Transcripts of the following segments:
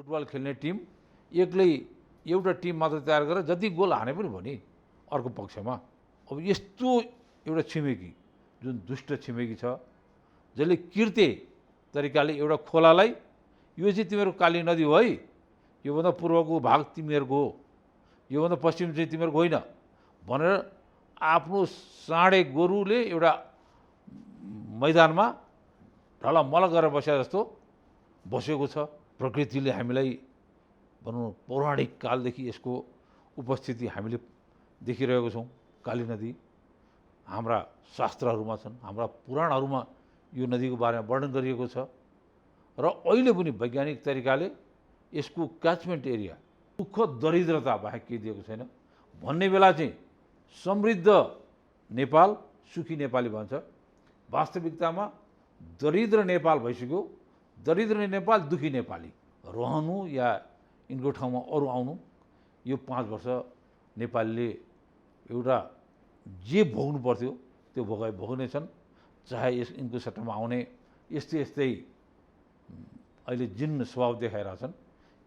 Football खेल्ने team एक्लै एउटा टिम मात्र तयार गरेर जति गोल हाने पनि भयो नि अर्को पक्षमा। अब यस्तो एउटा छिमेकी जुन दुष्ट छिमेकी छ जसले कृत्य तरिकाले एउटा खोलालाई यो चाहिँ तिमीहरूको काली नदी हो है, योभन्दा पूर्वको भाग तिमीहरूको हो, योभन्दा पश्चिम चाहिँ तिमीहरूको होइन भनेर आफ्नो साँडे गोरुले एउटा मैदानमा ढलमल गरेर बसे जस्तो बसेको छ। प्रकृतिले हामीलाई भनौँ पौराणिक कालदेखि यसको उपस्थिति हामीले देखिरहेको छौँ। काली नदी हाम्रा शास्त्रहरूमा छन्, हाम्रा पुराणहरूमा यो नदीको बारेमा वर्णन गरिएको छ र अहिले पनि वैज्ञानिक तरिकाले यसको क्याचमेन्ट एरिया दुःख दरिद्रता बाहेक केही दिएको छैन। भन्ने बेला चाहिँ समृद्ध नेपाल सुखी नेपाली भन्छ, वास्तविकतामा दरिद्र नेपाल भइसक्यो। दरिद्र नेपाल दुखी नेपाली रहनु या यिनको ठाउँमा अरू आउनु, यो 5 वर्ष नेपालीले एउटा जे भोग्नु पर्थ्यो त्यो भोग्ने छन्। चाहे यिनको सट्टामा आउने यस्तै अहिले जीर्ण स्वभाव देखाइरहेछन्,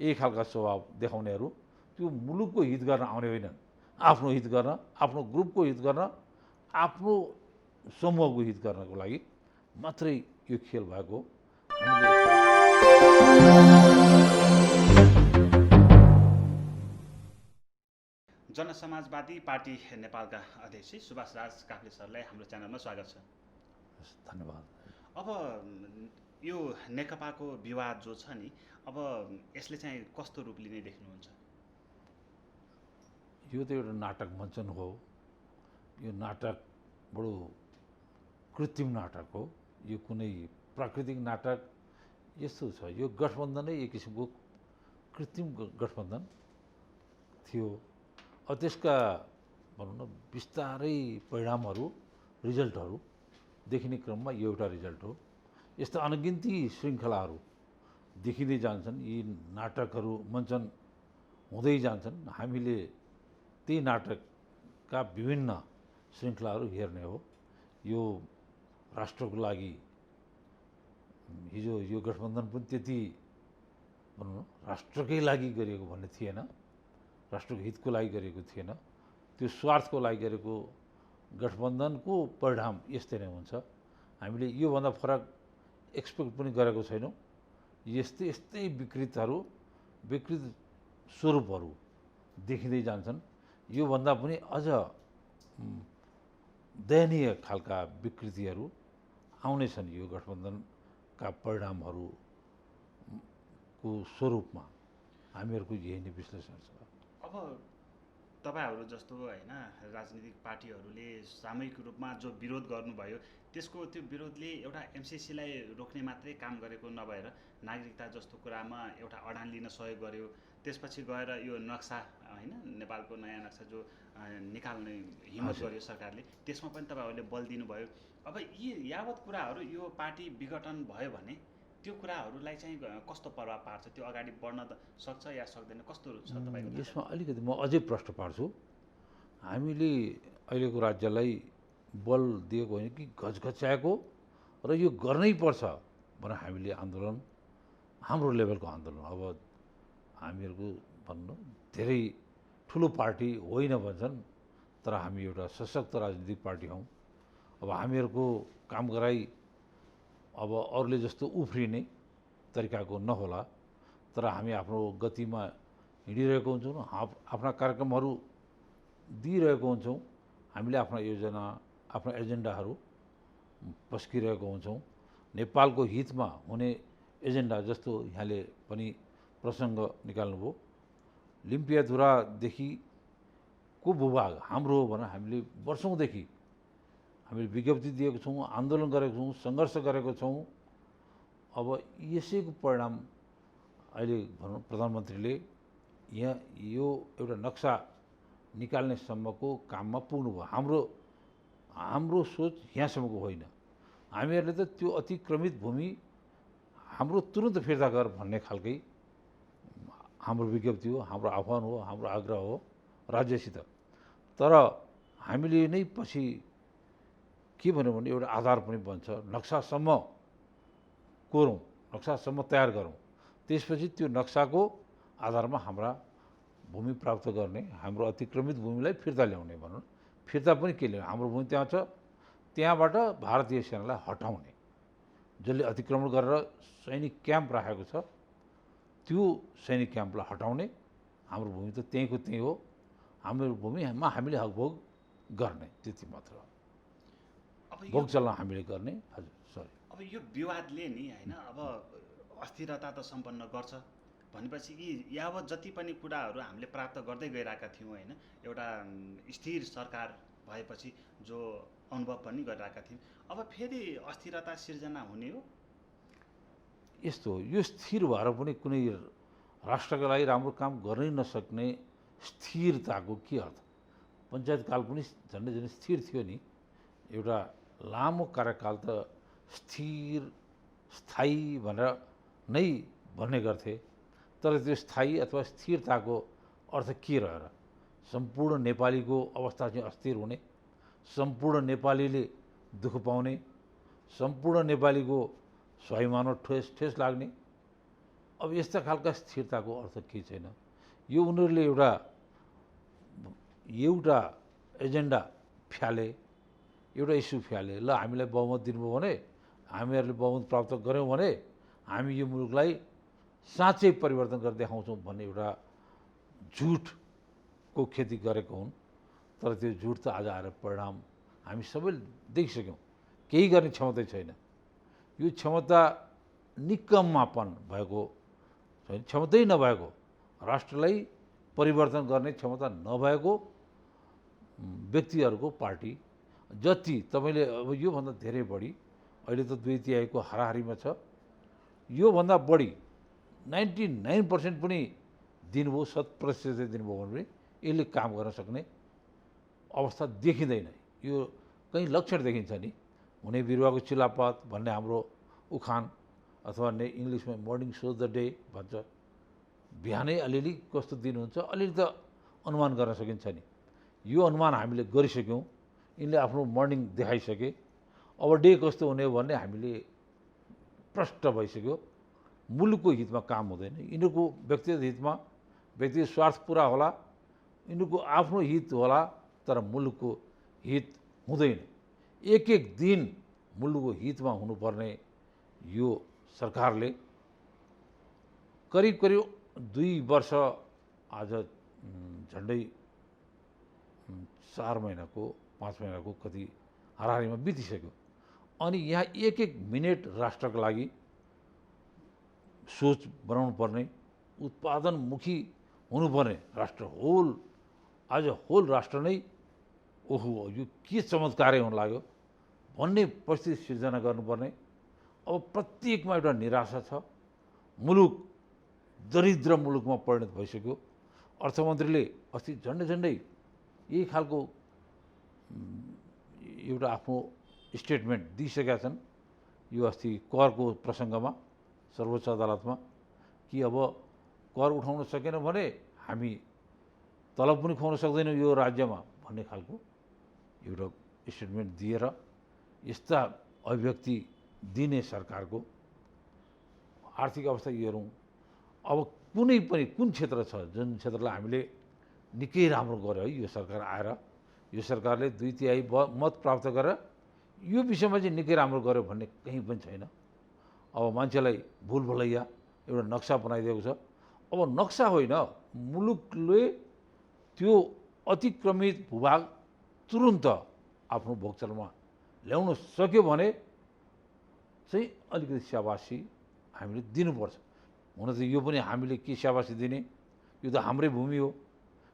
यही खालका स्वभाव देखाउनेहरू त्यो मुलुकको हित गर्न आउने होइनन्, आफ्नो हित गर्न, आफ्नो ग्रुपको हित गर्न, आफ्नो समूहको हित गर्नको लागि मात्रै यो खेल भएको। जनसमाजवादी पार्टी नेपालका अध्यक्ष सुभाष राज काफ्ले सरलाई हाम्रो च्यानलमा स्वागत छ। धन्यवाद। अब यो नेकपाको विवाद जो छ नि, अब यसले चाहिँ कस्तो रूप लिने देख्नुहुन्छ? यो त एउटा नाटक मञ्चन हो। यो नाटक बडो कृत्रिम नाटक हो। यो कुनै प्राकृतिक नाटक यस्तो छ। यो गठबन्धनै एक किसिमको कृत्रिम गठबन्धन थियो। अब त्यसका भनौँ न बिस्तारै परिणामहरू, रिजल्टहरू देखिने क्रममा यो एउटा रिजल्ट हो। यस्ता अनगिन्ती श्रृङ्खलाहरू देखिँदै जान्छन्, यी नाटकहरू मञ्चन हुँदै जान्छन्। हामीले त्यही नाटकका विभिन्न श्रृङ्खलाहरू हेर्ने हो। यो राष्ट्रको लागि हिजो यो गठबन्धन पनि त्यति भनौँ न राष्ट्रकै लागि गरिएको भन्ने थिएन, राष्ट्रको हितको लागि गरिएको थिएन, त्यो स्वार्थको लागि गरेको गठबन्धनको परिणाम यस्तै नै हुन्छ। हामीले योभन्दा फरक एक्सपेक्ट पनि गरेको छैनौँ। यस्तै विकृत स्वरूपहरू देखिँदै जान्छन्। योभन्दा पनि अझ दयनीय खालका विकृतिहरू आउने छन् यो गठबन्धनका परिणामहरूको स्वरूपमा। हामीहरूको यही नै विश्लेषण छ। अब तपाईहरू जस्तो होइन राजनीतिक पार्टीहरूले सामूहिक रूपमा जो विरोध गर्नुभयो, त्यसको त्यो विरोधले एउटा एमसिसीलाई रोक्ने मात्रै काम गरेको नभएर नागरिकता जस्तो कुरामा एउटा अडान लिन सहयोग गर्यो। त्यसपछि गएर यो नक्सा होइन नेपालको नयाँ नक्सा जो निकाल्ने हिम्मत गर्यो सरकारले, त्यसमा पनि तपाईँहरूले बल दिनुभयो। अब यी यावत कुराहरू यो पार्टी विघटन भयो भने त्यो कुराहरूलाई चाहिँ कस्तो प्रभाव पार्छ? त्यो अगाडि बढ्न सक्छ या सक्दैन? कस्तो छ तपाईँको? यसमा अलिकति म अझै प्रश्न पार्छु। हामीले अहिलेको राज्यलाई बल दिएको होइन कि घचघच्याएको र यो गर्नै पर्छ भनेर हामीले आन्दोलन, हाम्रो लेभलको आन्दोलन। अब हामीहरूको भन्नु धेरै ठुलो पार्टी होइन भन्छन्, तर हामी एउटा सशक्त राजनीतिक पार्टी हौँ। अब हामीहरूको काम गराइ अब अरूले जस्तो उफ्रिने तरिकाको नहोला, तर हामी आफ्नो गतिमा हिँडिरहेको हुन्छौँ, आफ्ना कार्यक्रमहरू दिइरहेको हुन्छौँ। हामीले आफ्ना योजना, आफ्ना एजेन्डाहरू पस्किरहेको हुन्छौँ। नेपालको हितमा हुने एजेन्डा जस्तो यहाँले पनि प्रसङ्ग निकाल्नुभयो, लिम्पियाधुरादेखि को भूभाग हाम्रो हो भनेर हामीले वर्षौँदेखि हामीले विज्ञप्ति दिएको छौँ, आन्दोलन गरेको छौँ, सङ्घर्ष गरेको छौँ। अब यसैको परिणाम अहिले भनौँ प्रधानमन्त्रीले यहाँ यो एउटा नक्सा निकाल्ने सम्मको काममा पुग्नुभयो। हाम्रो सोच यहाँसम्मको होइन। हामीहरूले त त्यो अतिक्रमित भूमि हाम्रो तुरन्त फिर्ता गर भन्ने खालकै हाम्रो विज्ञप्ति हो, हाम्रो आह्वान हो, हाम्रो आग्रह हो राज्यसित। तर हामीले नै पछि के भन्यो भने एउटा आधार पनि बन्छ, नक्सासम्म कोरौँ, नक्सासम्म तयार गरौँ, त्यसपछि त्यो नक्साको आधारमा हाम्रा भूमि प्राप्त गर्ने, हाम्रो अतिक्रमित भूमिलाई फिर्ता ल्याउने भनौँ, फिर्ता पनि के ल्याउने, हाम्रो भूमि त्यहाँ छ, त्यहाँबाट भारतीय सेनालाई हटाउने, जसले अतिक्रमण गरेर सैनिक क्याम्प राखेको छ त्यो सैनिक क्याम्पलाई हटाउने, हाम्रो भूमि त त्यहीँको त्यहीँ हो, हाम्रो भूमिमा हामीले हकभोग गर्ने, त्यति मात्र। अब भोग चल्न हामीले गर्ने। हजुर सरी, अब यो विवादले नि होइन अब अस्थिरता त सम्पन्न गर्छ भनेपछि कि यावत जति पनि कुराहरू हामीले प्राप्त गर्दै गइरहेका थियौँ होइन, एउटा स्थिर सरकार भएपछि जो अनुभव पनि गरिरहेका थियौँ, अब फेरि अस्थिरता सिर्जना हुने हो? यस्तो हो, यो स्थिर भएर पनि कुनै राष्ट्रका लागि राम्रो काम गर्नै नसक्ने स्थिरताको के अर्थ? पञ्चायतकाल पनि झन्डै झन्डै स्थिर थियो नि, एउटा लामो कार्यकाल त स्थिर स्थायी भनेर नै भन्ने गर्थे, तर त्यो स्थायी अथवा स्थिरताको अर्थ के रहेर? सम्पूर्ण नेपालीको अवस्था चाहिँ अस्थिर हुने, सम्पूर्ण नेपालीले दुःख पाउने, सम्पूर्ण नेपालीको स्वाभिमानमा ठेस लाग्ने, अब यस्ता खालका स्थिरताको अर्थ केही छैन। यो उनीहरूले एउटा एजेन्डा फ्याले, एउटा इस्यु फ्याले, ल हामीलाई बहुमत दिनुभयो भने, हामीहरूले बहुमत प्राप्त गऱ्यौँ भने हामी यो मुलुकलाई साँच्चै परिवर्तन गरेर देखाउँछौँ भन्ने एउटा झुटको खेती गरेको हुन्। तर त्यो झुट त आज आएर परिणाम हामी सबैले देखिसक्यौँ, केही गर्ने क्षमता छैन। यो क्षमता निकम्मापन भएको छैन, क्षमतै नभएको, राष्ट्रलाई परिवर्तन गर्ने क्षमता नभएको व्यक्तिहरूको पार्टी जति तपाईँले अब योभन्दा धेरै बढी अहिले त 2/3 हाराहारीमा छ, योभन्दा बढी 99% पनि दिनुभयो, 100% दिनुभयो भने पनि यसले काम गर्न सक्ने अवस्था देखिँदैन। यो कहीँ लक्षण देखिन्छ नि, हुने बिरुवाको चिलापात भन्ने हाम्रो उखान, अथवा इङ्ग्लिसमा मर्निङ सोज द डे भन्छ, बिहानै अलिअलि कस्तो दिन हुन्छ अलिअलि त अनुमान गर्न सकिन्छ नि। यो अनुमान हामीले गरिसक्यौँ, यिनले आफ्नो मर्निङ देखाइसके, अब डे कस्तो हुने हो भन्ने हामीले प्रष्ट भइसक्यो। मुलुकको हितमा काम हुँदैन, यिनीहरूको व्यक्तिगत हितमा व्यक्तिगत स्वार्थ पुरा होला, यिनीहरूको आफ्नो हित होला, तर मुलुकको हित हुँदैन। एक एक दिन मुलुकको हितमा हुनुपर्ने यो सरकारले करिब 2 वर्ष, आज झन्डै 4 महिनाको 5 महिनाको कति हाराहारीमा बितिसक्यो, अनि यहाँ एक एक मिनट राष्ट्रको लागि सोच बनाउनु पर्ने, उत्पादनमुखी हुनुपर्ने राष्ट्र आज होल राष्ट्र नै ओहो यो के चमत्कारै हुन लाग्यो भन्ने परिस्थिति सिर्जना गर्नुपर्ने। अब प्रत्येकमा एउटा निराशा छ, मुलुक दरिद्र मुलुकमा परिणत भइसक्यो। अर्थमन्त्रीले अस्ति झन्डै यही खालको एउटा आफ्नो स्टेटमेन्ट दिइसकेका छन्, यो अस्ति करको प्रसङ्गमा सर्वोच्च अदालतमा, कि अब कर उठाउन सकेन भने हामी तलब पनि खुवाउन सक्दैनौँ यो राज्यमा भन्ने खालको एउटा स्टेटमेन्ट दिएर यस्ता अभिव्यक्ति दिने सरकारको आर्थिक अवस्था हेरौँ। अब कुनै पनि कुन क्षेत्र छ जुन क्षेत्रलाई हामीले निकै राम्रो गर्यो है यो सरकार आएर, यो सरकारले 2/3 मत प्राप्त गरेर यो विषयमा चाहिँ निकै राम्रो गर्यो भन्ने कहीँ पनि छैन। अब मान्छेलाई भुलभुलैया एउटा नक्सा बनाइदिएको छ। अब नक्सा होइन, मुलुकले त्यो अतिक्रमित भूभाग तुरुन्त आफ्नो भोगचलमा ल्याउन सक्यो भने चाहिँ अलिकति स्याबासी हामीले दिनुपर्छ। हुन त यो पनि हामीले के स्याबासी दिने, यो त हाम्रै भूमि हो,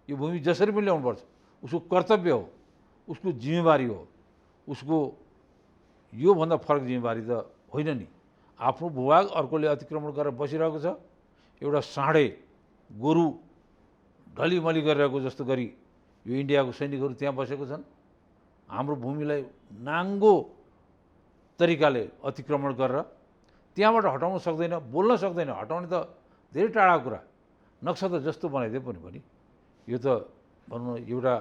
यो भूमि जसरी पनि ल्याउनुपर्छ, उसको कर्तव्य हो, उसको जिम्मेवारी हो, उसको योभन्दा फरक जिम्मेवारी त होइन नि। आफ्नो भूभाग अर्कोले अतिक्रमण गरेर बसिरहेको छ, एउटा साँढे गोरु ढलिमली गरिरहेको जस्तो गरी यो इन्डियाको सैनिकहरू त्यहाँ बसेको छन्। हाम्रो भूमिलाई नाङ्गो तरिकाले अतिक्रमण गरेर त्यहाँबाट हटाउन सक्दैन, बोल्न सक्दैन, हटाउने त धेरै टाढाको कुरा, नक्सा त जस्तो बनाइदिए पनि यो त भनौँ न एउटा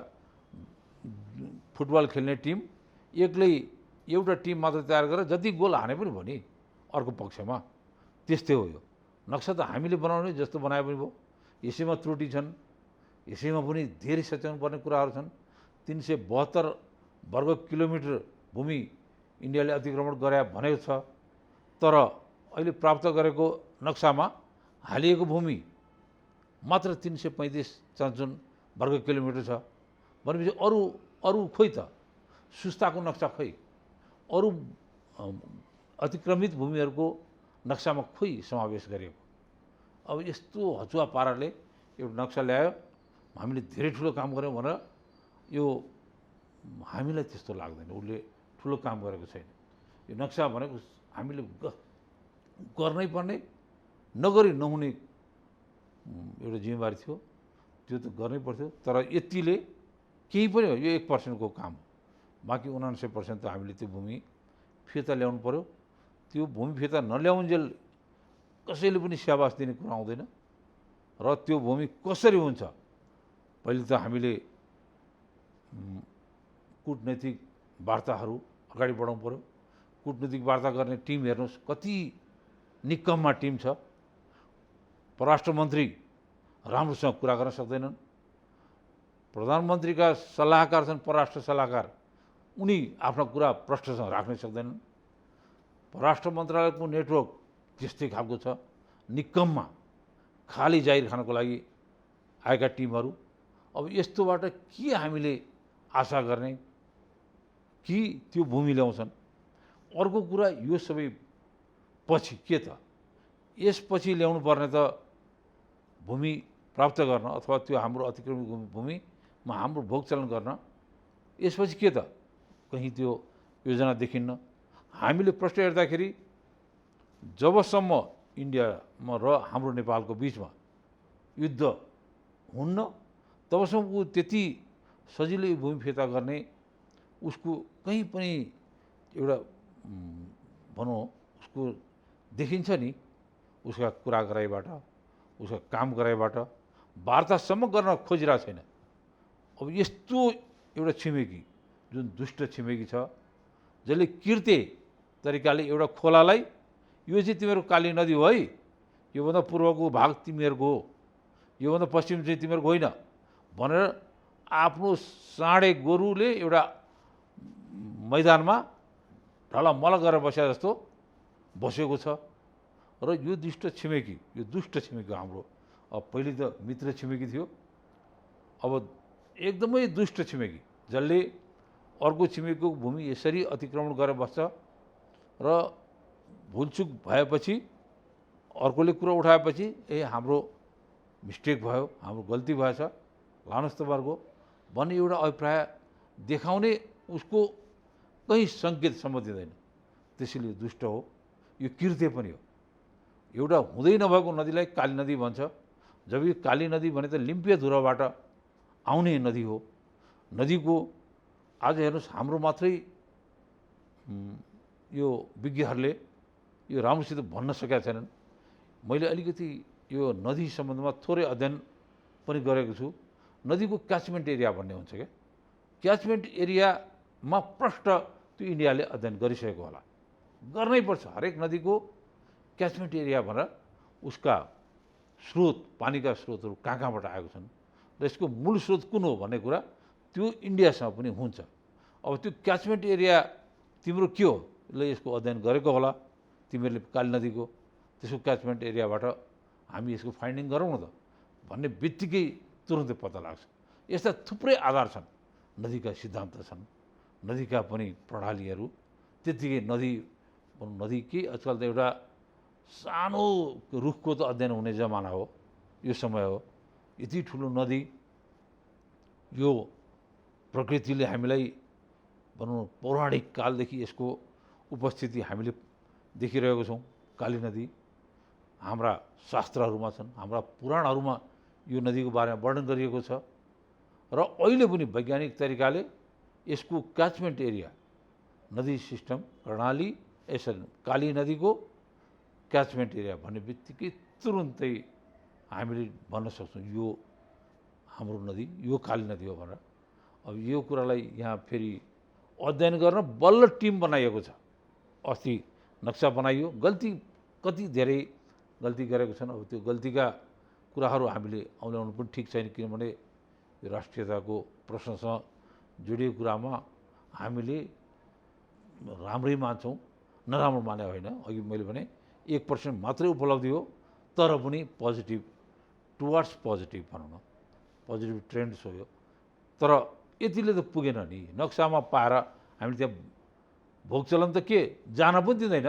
फुटबल खेल्ने टिम एक्लै एउटा टिम मात्र तयार गरेर जति गोल हाने पनि भयो नि अर्को पक्षमा, त्यस्तै हो यो। नक्सा त हामीले बनाउने जस्तो बनाए पनि भयो, यसैमा त्रुटि छन्, यसैमा पनि धेरै सच्याउनु पर्ने कुराहरू छन्। 372 वर्ग किलोमिटर भूमि इन्डियाले अतिक्रमण गरे भनेको छ, तर अहिले प्राप्त गरेको नक्सामा हालिएको भूमि मात्र 335 वर्ग किलोमिटर छ भनेपछि अरू खोइ त सुस्ताको नक्सा खोइ, अरू अतिक्रमित भूमिहरूको नक्सामा खोइ समावेश गरिएको। अब यस्तो हचुवा पाराले एउटा नक्सा ल्यायो, हामीले धेरै ठुलो काम गऱ्यौँ भनेर यो हामीलाई त्यस्तो लाग्दैन, उसले ठुलो काम गरेको छैन। यो नक्सा भनेको हामीले गर्नै पर्ने, नगरी नहुने एउटा जिम्मेवारी थियो, त्यो त गर्नै पर्थ्यो। तर यतिले केही पनि हो, यो 1% को काम हो, बाँकी 99% त हामीले त्यो भूमि फिर्ता ल्याउनु पर्यो। त्यो भूमि फिर्ता नल्याउन्जेल कसैले पनि स्याबास दिने कुरा आउँदैन। र त्यो भूमि कसरी हुन्छ, पहिले त हामीले कूटनैतिक वार्ताहरू अगाडि बढाउनु पर्यो। कूटनैतिक वार्ता गर्ने टिम हेर्नुहोस्, कति निकम्मा टिम छ। परराष्ट्र मन्त्री राम्रोसँग कुरा गर्न सक्दैनन्, प्रधानमन्त्रीका सल्लाहकार छन्, परराष्ट्र सल्लाहकार, उनी आफ्ना कुरा प्रष्टसँग राख्नै सक्दैनन्। परराष्ट्र मन्त्रालयको नेटवर्क त्यस्तै खालको छ, निकम्मा, खाली जाहिर खानको लागि आएका टिमहरू। अब यस्तोबाट के हामीले आशा गर्ने कि त्यो भूमि ल्याउँछन्। अर्को कुरा, यो सबै पछि के त, यसपछि ल्याउनु पर्ने त भूमि प्राप्त गर्न अथवा त्यो हाम्रो अतिक्रमित भूमिमा हाम्रो भोग चलन गर्न, यसपछि के त, कहीँ त्यो योजना देखिन्न। हामीले प्रश्न हेर्दाखेरि जबसम्म इन्डियामा र हाम्रो नेपालको बिचमा युद्ध हुन्न तबसम्म ऊ त्यति सजिलै भूमि फिर्ता गर्ने उसको कहीँ पनि एउटा भनौँ उसको देखिन्छ नि, उसका कुरा गराइबाट, उसका काम गराइबाट वार्तासम्म गर्न खोजिरहेको छैन। अब यस्तो एउटा छिमेकी, जुन दुष्ट छिमेकी छ, जसले किर्ते तरिकाले एउटा खोलालाई, यो चाहिँ तिमीहरूको काली नदी हो है, योभन्दा पूर्वको भाग तिमीहरूको हो, योभन्दा पश्चिम चाहिँ तिमीहरूको होइन भनेर आफ्नो साँडे गोरुले एउटा मैदानमा ढलमल गरेर बसे जस्तो बसेको छ। र यो दुष्ट छिमेकी हाम्रो, अब पहिले त मित्र छिमेकी थियो, अब एकदमै दुष्ट छिमेकी, जसले अर्को छिमेकीको भूमि यसरी अतिक्रमण गरेर बस्छ र भुलचुक भएपछि अर्कोले कुरा उठाएपछि हाम्रो मिस्टेक भयो, हाम्रो गल्ती भएछ, लानुहोस् तपाईँहरूको भन्ने एउटा अभिप्राय देखाउने उसको कहीँ सङ्केतसम्म दिँदैन। त्यसैले दुष्ट हो, यो कृत्य पनि हो। एउटा हुँदै नभएको नदीलाई काली नदी भन्छ, जब यो काली नदी भने त लिम्पियाधुराबाट आउने नदी हो। नदीको आज हेर्नुहोस्, हाम्रो मात्रै यो विज्ञहरूले यो राम्रोसित भन्न सकेका छैनन्। मैले अलिकति यो नदी सम्बन्धमा थोरै अध्ययन पनि गरेको छु। नदीको क्याचमेन्ट एरिया भन्ने हुन्छ क्या, क्याचमेन्ट एरियामा प्रष्ट त्यो इन्डियाले अध्ययन गरिसकेको होला, गर्नै पर्छ। हरेक नदीको क्याचमेन्ट एरिया भनेर उसका स्रोत, पानीका स्रोतहरू कहाँबाट आएको छन् र यसको मूल स्रोत कुन हो भन्ने कुरा त्यो इन्डियासँग पनि हुन्छ। अब त्यो क्याचमेन्ट एरिया तिम्रो के हो ल, यसको अध्ययन गरेको होला तिमीहरूले काली नदीको, त्यसको क्याचमेन्ट एरियाबाट हामी यसको फाइन्डिङ गरौँ न त भन्ने बित्तिकै तुरुन्तै पत्ता लाग्छ। यस्ता थुप्रै आधार छन्, नदीका सिद्धान्त छन्, नदीका पनि प्रणालीहरू त्यत्तिकै। नदी के आजकल त एउटा सानो रुखको त अध्ययन हुने जमाना हो, यो समय हो। यति ठुलो नदी, यो प्रकृतिले हामीलाई भनौँ पौराणिक कालदेखि यसको उपस्थिति हामीले देखिरहेको छौँ। काली नदी हाम्रा शास्त्रहरूमा छन्, हाम्रा पुराणहरूमा यो नदीको बारेमा वर्णन गरिएको छ र अहिले पनि वैज्ञानिक तरिकाले यसको क्याचमेन्ट एरिया, नदी सिस्टम प्रणाली, यसरी काली नदीको क्याचमेन्ट एरिया भन्ने बित्तिकै तुरुन्तै हामीले भन्न सक्छौँ यो हाम्रो नदी, यो काली नदी हो भनेर। अब यो कुरालाई यहाँ फेरि अध्ययन गर्न बल्ल टिम बनाइएको छ। अस्ति नक्सा बनाइयो, गल्ती कति धेरै गल्ती गरेको छन्। अब त्यो गल्तीका कुराहरू हामीले औल्याउनु पनि ठिक छैन, किनभने यो राष्ट्रियताको प्रश्नसँग जोडिएको कुरामा हामीले राम्रै मान्छौँ, नराम्रो माने होइन। अघि मैले भने 1% मात्रै उपलब्धि हो, तर पनि पोजिटिभ टुवर्ड्स पोजिटिभ भनौँ न, पोजिटिभ ट्रेन्ड छोयो। तर यतिले त पुगेन नि, नक्सामा पाएर हामीले त्यहाँ भोग चलन त के जान पनि दिँदैन।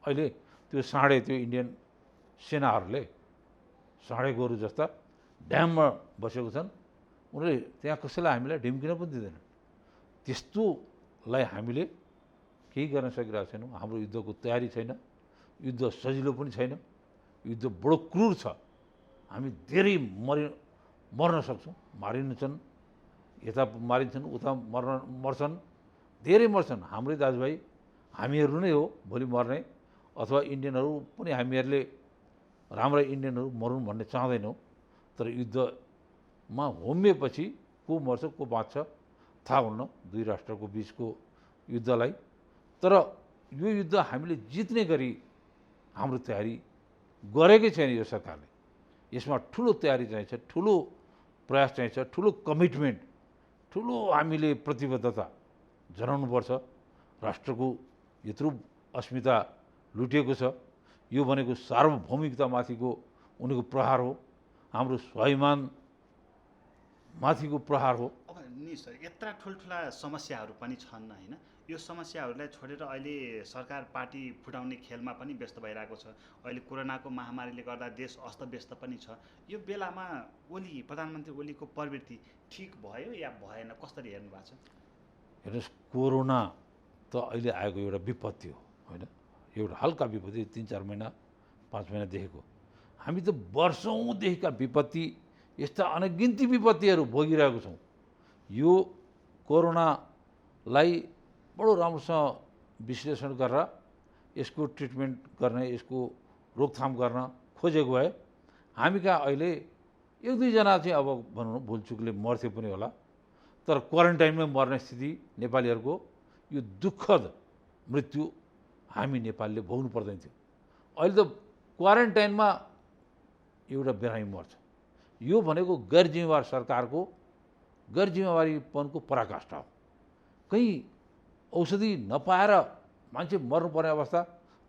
अहिले त्यो साँडे, त्यो इन्डियन सेनाहरूले साँडे गोरु जस्ता ड्याममा बसेको छन्, उनीहरूले त्यहाँ कसैलाई हामीलाई ढिम्किन पनि दिँदैन। त्यस्तोलाई हामीले केही गर्न सकिरहेको छैनौँ। हाम्रो युद्धको तयारी छैन, युद्ध सजिलो पनि छैन, युद्ध बडो क्रूर छ। हामी धेरै मर्न सक्छौँ, मारिन्छन्, यता मारिन्छन्, उता मर्छन्, धेरै मर्छन्। हाम्रै दाजुभाइ हामीहरू नै हो भोलि मर्ने, अथवा इन्डियनहरू पनि हामीहरूले राम्रा इन्डियनहरू मरुन् भन्ने चाहँदैनौँ। तर युद्धमा होमिएपछि को मर्छ को बाँच्छ थाहा हुन्न, दुई राष्ट्रको बिचको युद्धलाई। तर यो युद्ध हामीले जित्ने गरी हाम्रो तयारी गरेकै छैन यो सरकारले। यसमा ठुलो तयारी चाहिन्छ, ठुलो प्रयास चाहिन्छ, ठुलो कमिटमेन्ट, ठुलो हामीले प्रतिबद्धता जनाउनुपर्छ। राष्ट्रको यत्रो अस्मिता लुटिएको छ, यो भनेको सार्वभौमिकतामाथिको उनीको प्रहार हो, हाम्रो स्वाभिमान माथिको प्रहार हो। अब नि सर, यत्रा ठुल्ठुला समस्याहरू पनि छन् होइन, यो समस्याहरूलाई छोडेर अहिले सरकार पार्टी फुटाउने खेलमा पनि व्यस्त भइरहेको छ। अहिले कोरोनाको महामारीले गर्दा देश अस्तव्यस्त पनि छ। यो बेलामा प्रधानमन्त्री ओलीको प्रवृत्ति ठिक भयो या भएन, कसरी हेर्नु भएको छ? हेर्नुहोस्, कोरोना त अहिले आएको एउटा विपत्ति हो होइन, एउटा हल्का विपत्ति, 3-4 महिना 5 महिना देखेको। हामी त वर्षौँदेखिका विपत्ति, यस्ता अनगिन्ती विपत्तिहरू भोगिरहेको छौँ। यो कोरोनालाई बडो राम्रोसँग विश्लेषण गरेर यसको ट्रिटमेन्ट गर्ने, यसको रोकथाम गर्न खोजेको भए हामी कहाँ अहिले 1-2 जना चाहिँ अब भनौँ न भुलचुकले मर्थे पनि होला, तर क्वारेन्टाइनमै मर्ने स्थिति नेपालीहरूको, यो दुःखद मृत्यु हामी नेपालीले भोग्नु पर्दैन थियो। अहिले त क्वारेन्टाइनमा एउटा बिरामी मर्छ। यो भनेको गैर जिम्मेवार सरकारको गैर जिम्मेवारीपनको पराकाष्ठा हो। कहीँ औषधि नपाएर मान्छे मर्नुपर्ने अवस्था,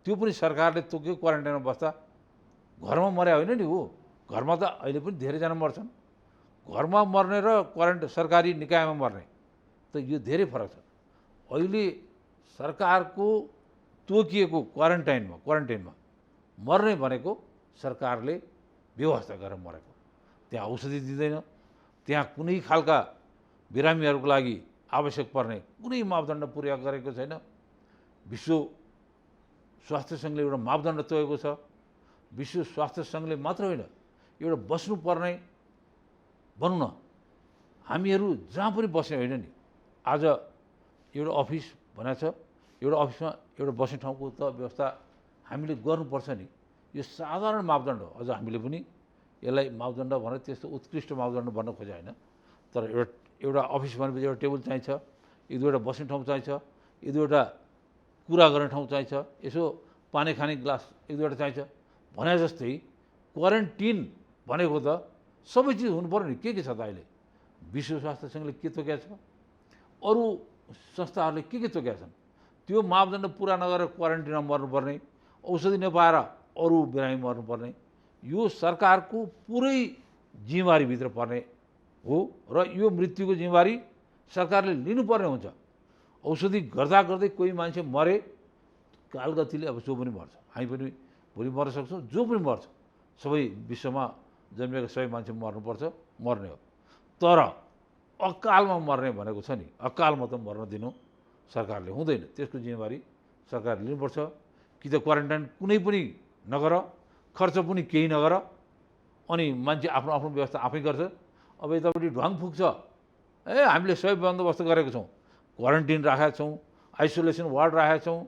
त्यो पनि सरकारले तोक्यो, क्वारेन्टाइनमा बस्दा। घरमा मर्या होइन नि हो, घरमा त अहिले पनि धेरैजना मर्छन्। घरमा मर्ने र सरकारी निकायमा मर्ने त यो धेरै फरक छ। अहिले सरकारको तोकिएको क्वारेन्टाइनमा मर्ने भनेको सरकारले व्यवस्था गरेर मरेको। त्यहाँ औषधि दिँदैन, त्यहाँ कुनै खालका बिरामीहरूको लागि आवश्यक पर्ने कुनै मापदण्ड पुरा गरेको छैन। विश्व स्वास्थ्य सङ्घले एउटा मापदण्ड तोकेको छ। विश्व स्वास्थ्य सङ्घले मात्र होइन, एउटा बस्नुपर्ने, भनौँ न हामीहरू जहाँ पनि बस्ने होइन नि। आज एउटा अफिस भनेको छ, एउटा अफिसमा एउटा बस्ने ठाउँको त व्यवस्था हामीले गर्नुपर्छ नि। यो साधारण मापदण्ड हो। अझ हामीले पनि यसलाई मापदण्ड भनेर त्यस्तो उत्कृष्ट मापदण्ड भन्न खोजे होइन, तर एउटा अफिस भनेपछि एउटा टेबल चाहिन्छ, 1-2वटा बस्ने ठाउँ चाहिन्छ, 1-2वटा कुरा गर्ने ठाउँ चाहिन्छ, यसो पानी खाने ग्लास 1-2वटा चाहिन्छ। भने जस्तै क्वारेन्टिन भनेको त सबै चिज हुनु पर्यो नि। के छ त अहिले विश्व स्वास्थ्य सङ्घले के तोकेको छ, अरू संस्थाहरूले के तोकेका छन्, त्यो मापदण्ड पुरा नगरेर क्वारेन्टिनमा मर्नुपर्ने, औषधि नपाएर अरू बिरामी मर्नुपर्ने, यो सरकारको पुरै जिम्मेवारीभित्र पर्ने हो। र यो मृत्युको जिम्मेवारी सरकारले लिनुपर्ने हुन्छ। औषधि गर्दा गर्दै कोही मान्छे मरे, कालगतिले अब जो पनि मर्छ, हामी पनि भोलि मर्न सक्छौँ, जो पनि मर्छ, सबै विश्वमा जन्मेका सबै मान्छे मर्नुपर्छ, मर्ने हो। तर अकालमा मर्ने भनेको छ नि, अकालमा त मर्न दिनु सरकारले हुँदैन। त्यसको जिम्मेवारी सरकारले लिनुपर्छ। कि त क्वारेन्टाइन कुनै पनि नगर, खर्च पनि केही नगर, अनि मान्छे आफ्नो आफ्नो व्यवस्था आफै गर्छ। अब यतापट्टि ढ्वाङ फुक्छ, हामीले सबै बन्दोबस्त गरेको छौँ, क्वारेन्टिन राखेका छौँ, आइसोलेसन वार्ड राखेका छौँ,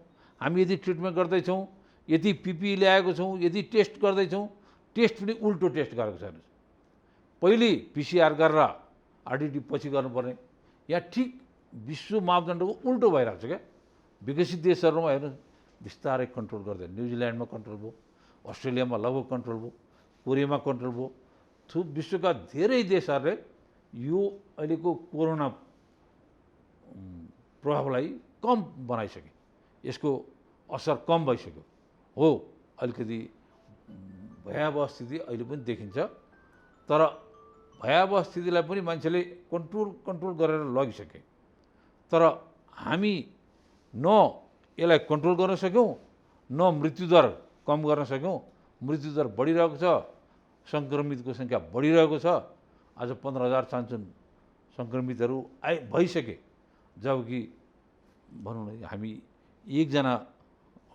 हामी यति ट्रिटमेन्ट गर्दैछौँ, यति पिपी ल्याएको छौँ, यति टेस्ट गर्दैछौँ, टेस्ट पनि उल्टो टेस्ट गरेको छ। पहिले पिसिआर गरेर आरडिटी पछि गर्नुपर्ने, यहाँ ठिक विश्व मापदण्डको उल्टो भइरहेको छ क्या। विकसित देशहरूमा हेर्नु बिस्तारै कन्ट्रोल गर्दै, न्युजिल्यान्डमा कन्ट्रोल भयो, अस्ट्रेलियामा लगभग कन्ट्रोल भयो, कोरियामा कन्ट्रोल भयो। थुप विश्वका धेरै देशहरूले यो अहिलेको कोरोना प्रभावलाई कम बनाइसके, यसको असर कम भइसक्यो। हो, अलिकति भयावह स्थिति अहिले पनि देखिन्छ, तर भयावह स्थितिलाई पनि मान्छेले कन्ट्रोल गरेर लगिसके। तर हामी न यसलाई कन्ट्रोल गर्न सक्यौँ, न मृत्युदर कम गर्न सक्यौँ। मृत्युदर बढिरहेको छ, सङ्क्रमितको सङ्ख्या बढिरहेको छ। आज 15,000 चान्चुन सङ्क्रमितहरू भइसके, जबकि भनौँ न हामी एकजना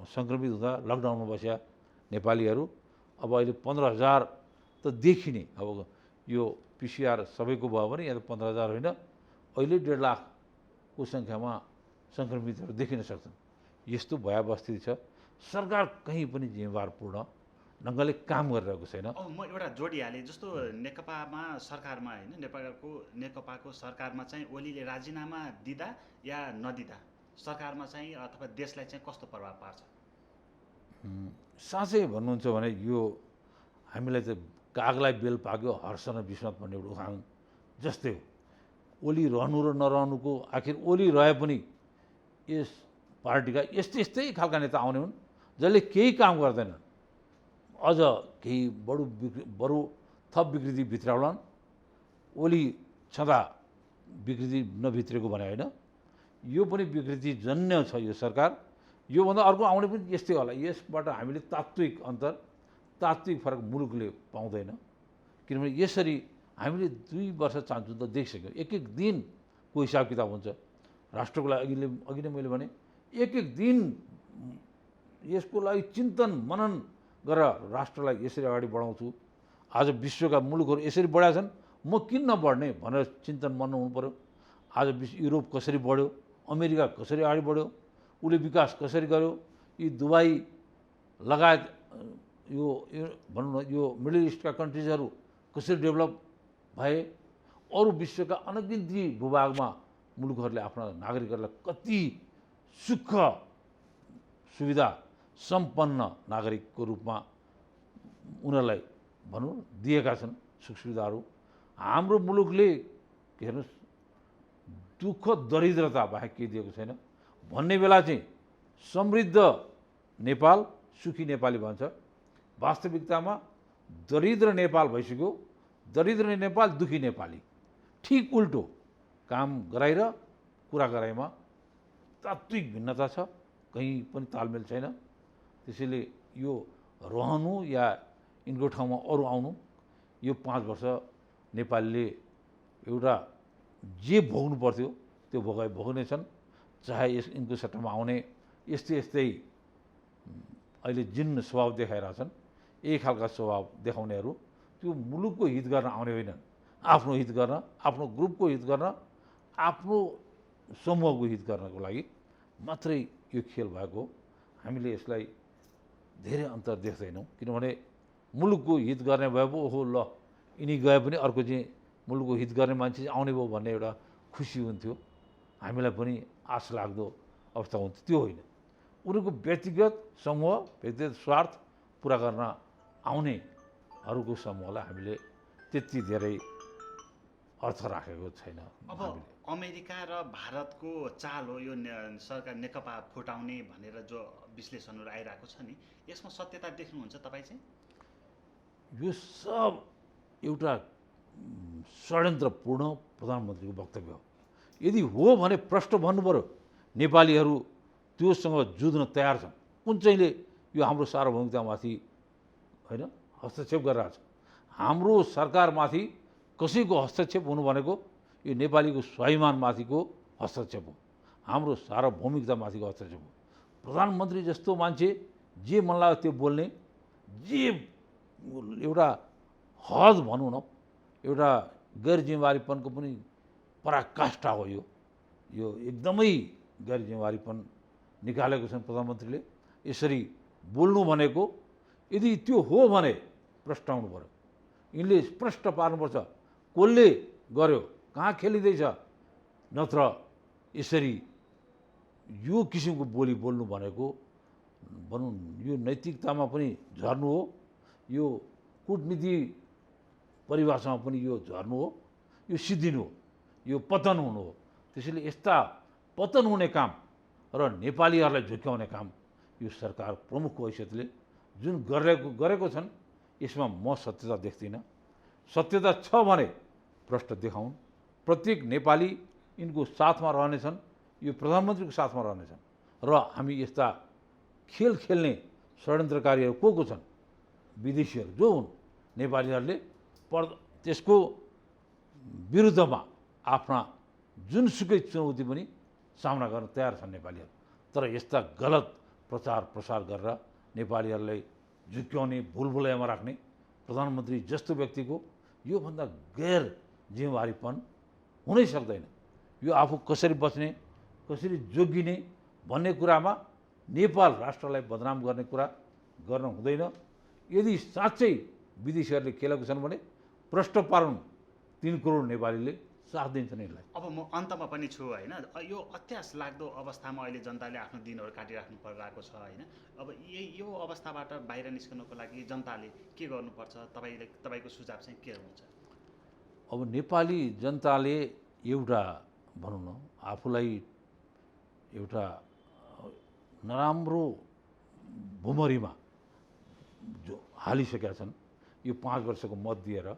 सङ्क्रमित हुँदा लकडाउनमा बस्या नेपालीहरू अब अहिले 15,000 त देखिने। अब यो पिसिआर सबैको भयो भने यहाँ त 15,000 होइन, अहिले 1.5 लाखको सङ्ख्यामा सङ्क्रमितहरू देखिन सक्छन्। यस्तो भयावह स्थिति छ। सरकार कहीँ पनि जिम्मेवारपूर्ण ढङ्गले काम गरिरहेको छैन। अब म एउटा जोडिहालेँ, जस्तो नेकपामा सरकारमा होइन, नेकपाको सरकारमा चाहिँ ओलीले राजीनामा दिँदा या नदिँदा सरकारमा चाहिँ अथवा देशलाई चाहिँ कस्तो प्रभाव पार्छ? साँच्चै भन्नुहुन्छ भने यो हामीलाई त कागलाई बेल पाक्यो हर्ष न विस्मत भन्ने एउटा उखान जस्तै हो। ओली रहनु र नरहनुको, आखिर ओली रहे पनि यस पार्टीका यस्तै खालका नेता आउने हुन् जसले केही काम गर्दैनन्, अझ केही बरु थप विकृति भित्राउलान्। ओली छँदा विकृति नभित्रेको भने होइन, यो पनि विकृति जन्य छ यो सरकार। योभन्दा अर्को आउने पनि यस्तै होला। यसबाट हामीले तात्विक फरक मुलुकले पाउँदैन, किनभने यसरी हामीले 2 वर्ष चान्चुन त देखिसक्यौँ। एक दिनको हिसाब किताब हुन्छ राष्ट्रको लागि। अघि नै मैले भने एक दिन यसको लागि चिन्तन मनन गरेर राष्ट्रलाई यसरी अगाडि बढाउँछु। आज विश्वका मुलुकहरू यसरी बढाएका छन्, म किन नबढ्ने भनेर चिन्तन मनन हुनु पऱ्यो। आज युरोप कसरी बढ्यो, अमेरिका कसरी अगाडि बढ्यो, उसले विकास कसरी गर्यो, यी दुबई लगायत यो भनौँ न यो मिडल इस्टका कन्ट्रिजहरू कसरी डेभलप भए, अरू विश्वका अनगिन्ती भूभागमा मुलुकहरूले आफ्ना नागरिकहरूलाई कति सुख सुविधा सम्पन्न नागरिकको रूपमा उनीहरूलाई भनौँ दिएका छन् सुख सुविधाहरू। हाम्रो मुलुकले हेर्नुहोस् दुःख दरिद्रता बाहेक केही दिएको छैन। भन्ने बेला चाहिँ समृद्ध नेपाल सुखी नेपाली भन्छ, वास्तविकतामा दरिद्र नेपाल भइसक्यो। दरिद्र नेपाल दुखी नेपाली, ठिक उल्टो। काम गराइ र कुरा गराइमा तात्विक भिन्नता छ, कहीँ पनि तालमेल छैन। त्यसैले यो रहनु या यिनको ठाउँमा अरू आउनु, यो 5 वर्ष नेपालीले एउटा जे भोग्नु पर्थ्यो त्यो भोग्नेछन्। चाहे यिनको सट्टामा आउने यस्तै अहिले जिन्न स्वभाव देखाइरहेछन्, यही खालका स्वभाव देखाउनेहरू त्यो मुलुकको हित गर्न आउने होइनन्। आफ्नो हित गर्न, आफ्नो ग्रुपको हित गर्न, आफ्नो समूहको हित गर्नको लागि मात्रै यो खेल भएको। हामीले यसलाई धेरै अन्तर देख्दैनौँ, किनभने मुलुकको हित गर्ने भए पो ओहो ल यिनी गए पनि अर्को चाहिँ मुलुकको हित गर्ने मान्छे आउने भयो भन्ने एउटा खुसी हुन्थ्यो, हामीलाई पनि आश लाग्दो अवस्था हुन्थ्यो। त्यो होइन, उनीहरूको व्यक्तिगत समूह, व्यक्तिगत स्वार्थ पुरा गर्न आउनेहरूको समूहलाई हामीले त्यति धेरै अर्थ राखेको छैन। अब अमेरिका र भारतको चाल हो यो सरकार नेकपा फुटाउने भनेर जो विश्लेषणहरू आइरहेको छ नि, यसमा सत्यता देख्नुहुन्छ तपाईँ चाहिँ? यो सब एउटा षड्यन्त्रपूर्ण प्रधानमन्त्रीको वक्तव्य हो। यदि हो भने प्रष्ट भन्नु पऱ्यो। नेपालीहरू त्योसँग जुझ्न तयार छन्। कुन चाहिँले यो हाम्रो सार्वभौमिकतामाथि होइन हस्तक्षेप गरिरहेछ। हाम्रो सरकारमाथि कसैको हस्तक्षेप हुनु भनेको यो नेपालीको स्वाभिमानमाथिको हस्तक्षेप हो, हाम्रो सार्वभौमिकतामाथिको हस्तक्षेप हो। प्रधानमन्त्री जस्तो मान्छे जे मन लाग्यो त्यो बोल्ने, जे एउटा हद भनौँ न, एउटा गैर जिम्मेवारीपनको पनि पराकाष्ठा हो। यो एकदमै गैर जिम्मेवारीपन निकालेको छन् प्रधानमन्त्रीले। यसरी बोल्नु भनेको यदि त्यो हो भने प्रष्ट आउनु पऱ्यो। यिनले प्रष्ट पार्नुपर्छ कसले गर्यो, कहाँ खेलिँदैछ, नत्र यसरी यो किसिमको बोली बोल्नु भनेको भनौँ यो नैतिकतामा पनि झर्नु हो, यो कूटनीति परिभाषामा पनि यो झर्नु हो, यो सिद्धिनु हो, यो पतन हुनु हो। त्यसैले यस्ता पतन हुने काम र नेपालीहरूलाई झुक्याउने काम यो सरकार प्रमुखको हैसियतले जुन गरेको छन्, यसमा म सत्यता देख्दिनँ। सत्यता छ भने प्रश्न देखाउन्। प्रत्येक नेपाली यिनको साथमा रहनेछन्, यो प्रधानमन्त्रीको साथमा रहनेछन् र हामी यस्ता खेल खेल्ने षड्यन्त्रकारीहरू को छन्, विदेशीहरू जो हुन्, नेपालीहरूले त्यसको विरुद्धमा आफ्ना जुनसुकै चुनौती पनि सामना गर्न तयार छन् नेपालीहरू। तर यस्ता गलत प्रचार प्रसार गरेर नेपालीहरूलाई झुक्याउने, भुलभुलैयामा राख्ने प्रधानमन्त्री जस्तो व्यक्तिको योभन्दा गैर जिम्मेवारीपन हुनै सक्दैन। यो आफू कसरी बच्ने, कसरी जोगिने भन्ने कुरामा नेपाल राष्ट्रलाई बदनाम गर्ने कुरा गर्न हुँदैन। यदि साँच्चै विदेशीहरूले खेलेको छन् भने प्रश्न पारुन्, 3 करोड नेपालीले साथ दिन्छन् यसलाई। अब म अन्तमा पनि छु होइन, यो अत्यास लाग्दो अवस्थामा अहिले जनताले आफ्नो दिनहरू काटिराख्नु परिरहेको छ होइन। अब यो अवस्थाबाट बाहिर निस्कनको लागि जनताले के गर्नुपर्छ, तपाईँको सुझाव चाहिँ के हुन्छ? अब नेपाली जनताले एउटा भनौँ न आफूलाई एउटा नराम्रो भुमरीमा जो हालिसकेका छन्, यो 5 वर्षको मत दिएर,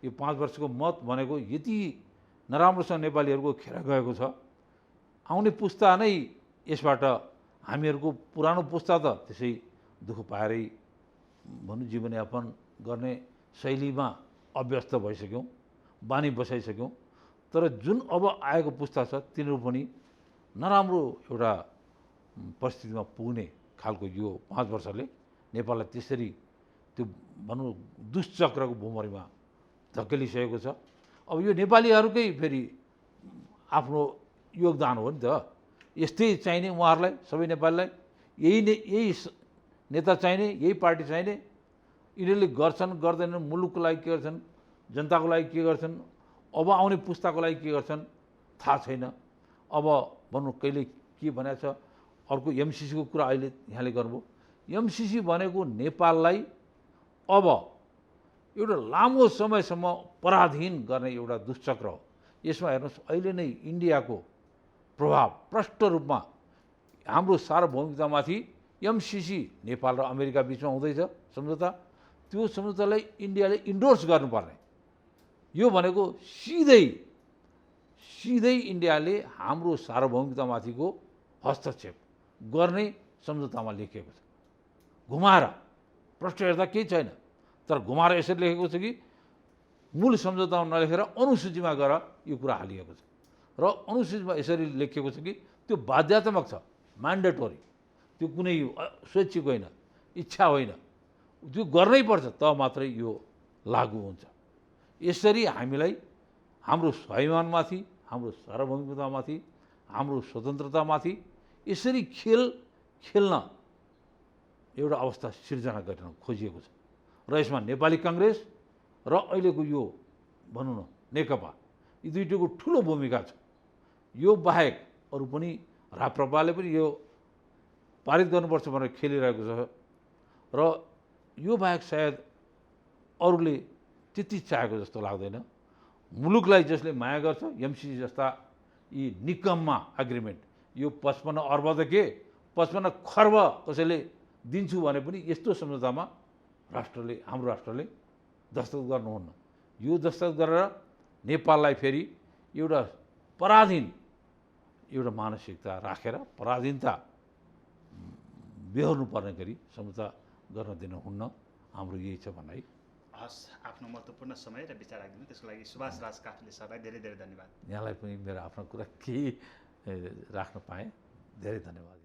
यो 5 वर्षको मत भनेको यति नराम्रोसँग नेपालीहरूको खेर गएको छ। आउने पुस्ता नै यसबाट, हामीहरूको पुरानो पुस्ता त त्यसै दुःख पाएरै भनौँ जीवनयापन गर्ने शैलीमा अभ्यस्त भइसक्यौँ, बानी बसाइसक्यौँ। तर जुन अब आएको पुस्ता छ तिनीहरू पनि नराम्रो एउटा परिस्थितिमा पुग्ने खालको यो 5 वर्षले नेपाललाई त्यसरी त्यो भनौँ दुष्चक्रको भुमरीमा धकेलिसकेको छ। अब यो नेपालीहरूकै फेरि आफ्नो योगदान हो नि त। यस्तै चाहिने उहाँहरूलाई, सबै नेपालीलाई यही नेता चाहिने, यही पार्टी चाहिने। यिनीहरूले गर्छन् गर्दैनन्, मुलुकको लागि के गर्छन्, जनताको लागि के गर्छन्, अब आउने पुस्ताको लागि के गर्छन् थाहा छैन। अब भनौँ कहिले के भनेको छ, अर्को एमसिसीको कुरा अहिले यहाँले गर्नुभयो। एमसिसी भनेको नेपाललाई अब एउटा लामो समयसम्म पराधीन गर्ने एउटा दुष्चक्र हो। यसमा हेर्नुहोस्, अहिले नै इन्डियाको प्रभाव प्रष्ट रूपमा हाम्रो सार्वभौमिकतामाथि एमसिसी नेपाल र अमेरिका बिचमा हुँदैछ सम्झौता। त्यो सम्झौतालाई इन्डियाले इन्डोर्स गर्नुपर्ने, यो भनेको सिधै इन्डियाले हाम्रो सार्वभौमिकतामाथिको हस्तक्षेप गर्ने सम्झौतामा लेखिएको छ। घुमाएर प्रष्ट हेर्दा केही छैन, तर घुमाएर यसरी लेखेको छ कि मूल सम्झौतामा नलेखेर अनुसूचीमा गएर यो कुरा हालिएको छ। र अनुसूचीमा यसरी लेखिएको छ कि त्यो बाध्यात्मक छ, म्यान्डेटोरी, त्यो कुनै स्वैच्छिक होइन, इच्छा होइन, त्यो गर्नै पर्छ तब मात्रै यो लागू हुन्छ। यसरी हामीलाई हाम्रो स्वाभिमानमाथि, हाम्रो सार्वभौमिकतामाथि, हाम्रो स्वतन्त्रतामाथि यसरी खेल्न एउटा अवस्था सिर्जना गर्न खोजिएको छ। र यसमा नेपाली काङ्ग्रेस र अहिलेको यो भनौँ न नेकपा, यी दुईटैको ठुलो भूमिका छ। यो बाहेक अरू पनि राप्रपाले पनि यो पारित गर्नुपर्छ भनेर खेलिरहेको छ। र यो बाहेक सायद अरूले त्यति चाहेको जस्तो लाग्दैन। मुलुकलाई जसले माया गर्छ, एमसिसी जस्ता यी निकममा एग्रिमेन्ट, यो 55 अर्ब त के 55 खर्ब कसैले दिन्छु भने पनि यस्तो सम्झौतामा हाम्रो राष्ट्रले दस्तखत गर्नुहुन्न। यो दस्तखत गरेर नेपाललाई फेरि एउटा पराधीन एउटा मानसिकता राखेर पराधीनता बेहोर्नु पर्ने गरी सम्झौता गर्न दिनुहुन्न। हाम्रो यही छ भनाइ। हस्, आफ्नो महत्त्वपूर्ण समय र विचार राखिदिनु त्यसको लागि सुभाष राज काफ्ले सरलाई धेरै धेरै धन्यवाद। यहाँलाई पनि मेरो आफ्नो कुरा केही राख्न पाएँ, धेरै धन्यवाद।